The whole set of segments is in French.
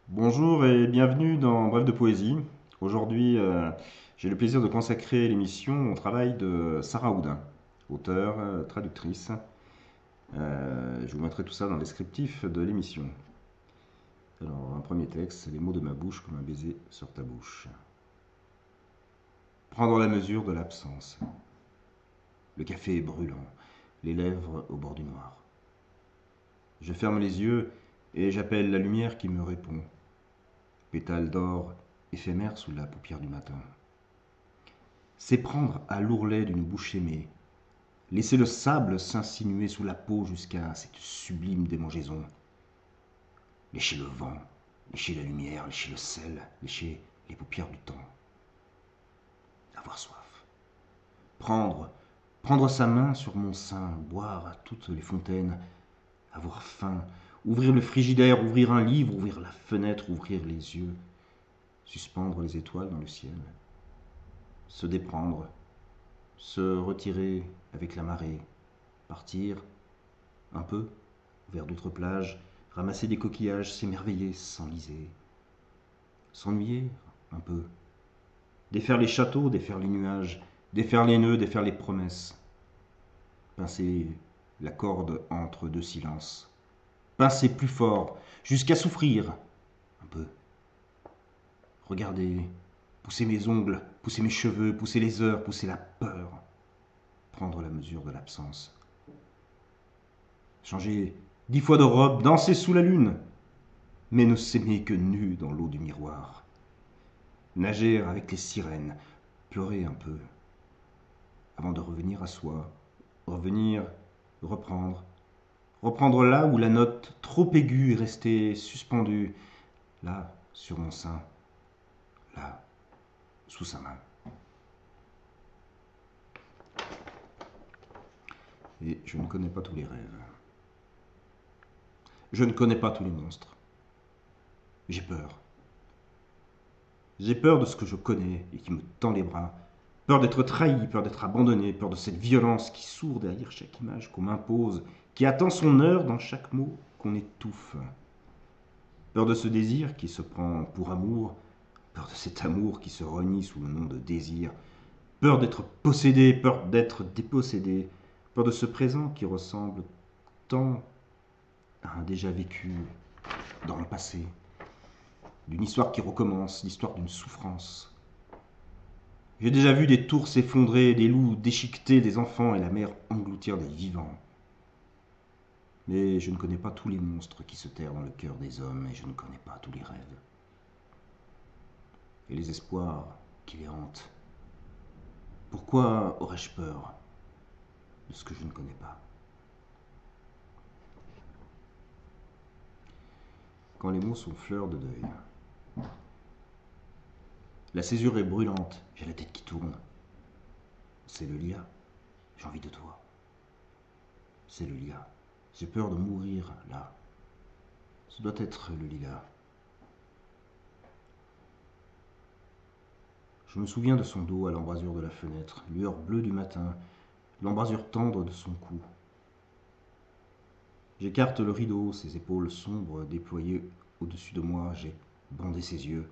Bonjour et bienvenue dans Bref de Poésie. Aujourd'hui, j'ai le plaisir de consacrer l'émission au travail de Sarah Houdin, auteure, traductrice. Je vous mettrai tout ça dans le descriptif de l'émission. Alors, un premier texte, c'est les mots de ma bouche comme un baiser sur ta bouche. Prendre la mesure de l'absence. Le café est brûlant, les lèvres au bord du noir. Je ferme les yeux et j'appelle la lumière qui me répond. Pétale d'or éphémère sous la paupière du matin. C'est prendre à l'ourlet d'une bouche aimée, laisser le sable s'insinuer sous la peau jusqu'à cette sublime démangeaison. Lécher le vent, lécher la lumière, lécher le sel, lécher les paupières du temps. Avoir soif. Prendre sa main sur mon sein, boire à toutes les fontaines, avoir faim, ouvrir le frigidaire, ouvrir un livre, ouvrir la fenêtre, ouvrir les yeux, suspendre les étoiles dans le ciel, se déprendre, se retirer avec la marée, partir un peu vers d'autres plages, ramasser des coquillages, s'émerveiller, s'enliser, s'ennuyer un peu, défaire les châteaux, défaire les nuages, défaire les nœuds, défaire les promesses, pincer la corde entre deux silences, pincer plus fort, jusqu'à souffrir un peu, regarder, pousser mes ongles, pousser mes cheveux, pousser les heures, pousser la peur, prendre la mesure de l'absence. Changer 10 fois de robe, danser sous la lune, mais ne s'aimer que nu dans l'eau du miroir. Nager avec les sirènes, pleurer un peu, avant de revenir à soi, revenir, reprendre là où la note trop aiguë est restée suspendue, là, sur mon sein, là, sous sa main. Et je ne connais pas tous les rêves. Je ne connais pas tous les monstres. J'ai peur. J'ai peur de ce que je connais et qui me tend les bras. Peur d'être trahi, peur d'être abandonné, peur de cette violence qui sourd derrière chaque image qu'on m'impose, qui attend son heure dans chaque mot qu'on étouffe. Peur de ce désir qui se prend pour amour, peur de cet amour qui se renie sous le nom de désir. Peur d'être possédé, peur d'être dépossédé, peur de ce présent qui ressemble tant à un déjà vécu dans le passé, d'une histoire qui recommence, l'histoire d'une souffrance. J'ai déjà vu des tours s'effondrer, des loups déchiqueter des enfants et la mer engloutir des vivants. Mais je ne connais pas tous les monstres qui se terrent dans le cœur des hommes et je ne connais pas tous les rêves. Et les espoirs qui les hantent. Pourquoi aurais-je peur de ce que je ne connais pas? Quand les mots sont fleurs de deuil. La césure est brûlante, j'ai la tête qui tourne. C'est le lilas, j'ai envie de toi. C'est le lilas, j'ai peur de mourir là. Ce doit être le lilas. Je me souviens de son dos à l'embrasure de la fenêtre, lueur bleue du matin, l'embrasure tendre de son cou. J'écarte le rideau, ses épaules sombres déployées au-dessus de moi, j'ai bandé ses yeux.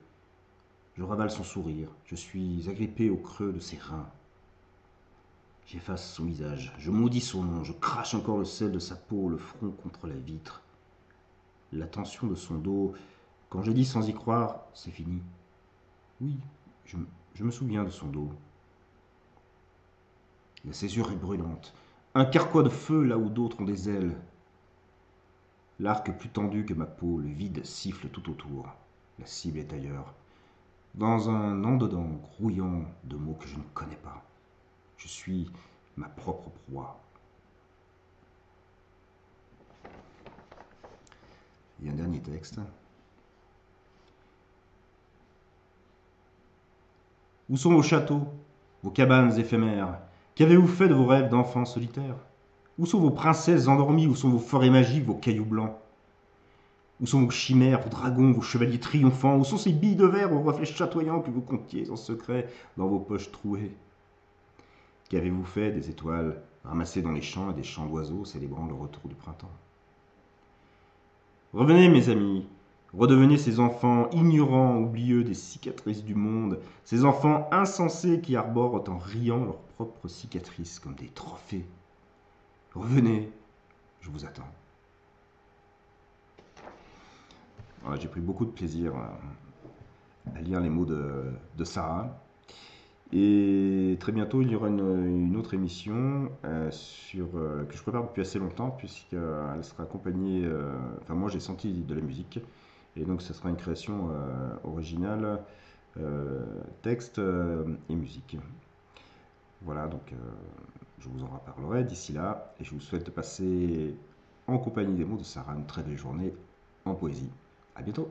Je ravale son sourire, je suis agrippé au creux de ses reins. J'efface son visage, je maudis son nom, je crache encore le sel de sa peau, le front contre la vitre. La tension de son dos, quand j'ai dit sans y croire, c'est fini. Oui, je me souviens de son dos. La césure est brûlante, un carquois de feu là où d'autres ont des ailes. L'arc plus tendu que ma peau, le vide siffle tout autour. La cible est ailleurs. Dans un en-dedans grouillant de mots que je ne connais pas. Je suis ma propre proie. Et un dernier texte. Où sont vos châteaux, vos cabanes éphémères? Qu'avez-vous fait de vos rêves d'enfants solitaires? Où sont vos princesses endormies? Où sont vos forêts magiques, vos cailloux blancs? Où sont vos chimères, vos dragons, vos chevaliers triomphants? Où sont ces billes de verre aux reflets chatoyants que vous comptiez en secret dans vos poches trouées? Qu'avez-vous fait des étoiles ramassées dans les champs et des chants d'oiseaux célébrant le retour du printemps? Revenez, mes amis, Redevenez ces enfants ignorants, oublieux des cicatrices du monde, ces enfants insensés qui arborent en riant leurs propres cicatrices comme des trophées. Revenez, je vous attends. Voilà, j'ai pris beaucoup de plaisir à lire les mots de Sarah. Et très bientôt, il y aura une autre émission que je prépare depuis assez longtemps, puisqu'elle sera accompagnée. Enfin, moi, j'ai senti de la musique. Et donc, ce sera une création originale, texte et musique. Voilà, donc je vous en reparlerai d'ici là. Et je vous souhaite de passer en compagnie des mots de Sarah une très belle journée en poésie. À bientôt!